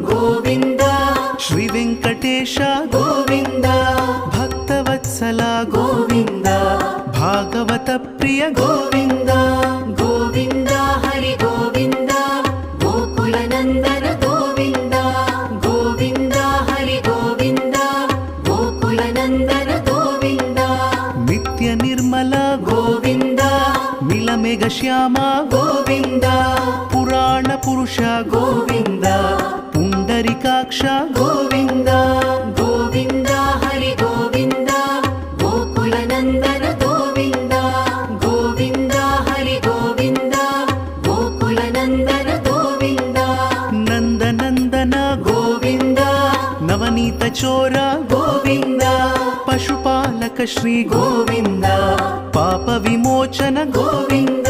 ಗೋವಿಂದ ಶ್ರೀ ವೆಂಕಟೇಶ ಗೋವಿಂದ ಭಕ್ತವತ್ಸಲ ಗೋವಿಂದ ಭಾಗವತ ಪ್ರಿಯ ಗೋವಿಂದ ಗೋವಿಂದ ಹರಿ ಗೋವಿಂದ ಗೋಕುಲ ನಂದನ ಗೋವಿಂದ ಗೋವಿಂದ ಹರಿ ಗೋವಿಂದ ಗೋಕುಲ ನಂದನ ಗೋವಿಂದ ನಿತ್ಯ ನಿರ್ಮಲ ಗೋವಿಂದ ಮಿಲಮೆಘ ಶ್ಯಾಮ ಗೋವಿಂದ ಪುರಾಣ ಪುರುಷ ಗೋವಿಂದ ಪುಂಡರಿಕಾಕ್ಷ ಗೋವಿಂದ ಗೋವಿಂದ ಹರಿ ಗೋವಿಂದ ಗೋಕುಲ ನಂದನ ಗೋವಿಂದ ಗೋವಿಂದ ಹರಿ ಗೋವಿಂದ ಗೋಕುಲ ನಂದನ ಗೋವಿಂದ ನಂದನಂದನ ಗೋವಿಂದ ನವನೀತ ಚೋರ ಗೋವಿಂದ ಪಶುಪಾಲಕ ಶ್ರೀ ಗೋವಿಂದ ಪಾಪ ವಿಮೋಚನ ಗೋವಿಂದ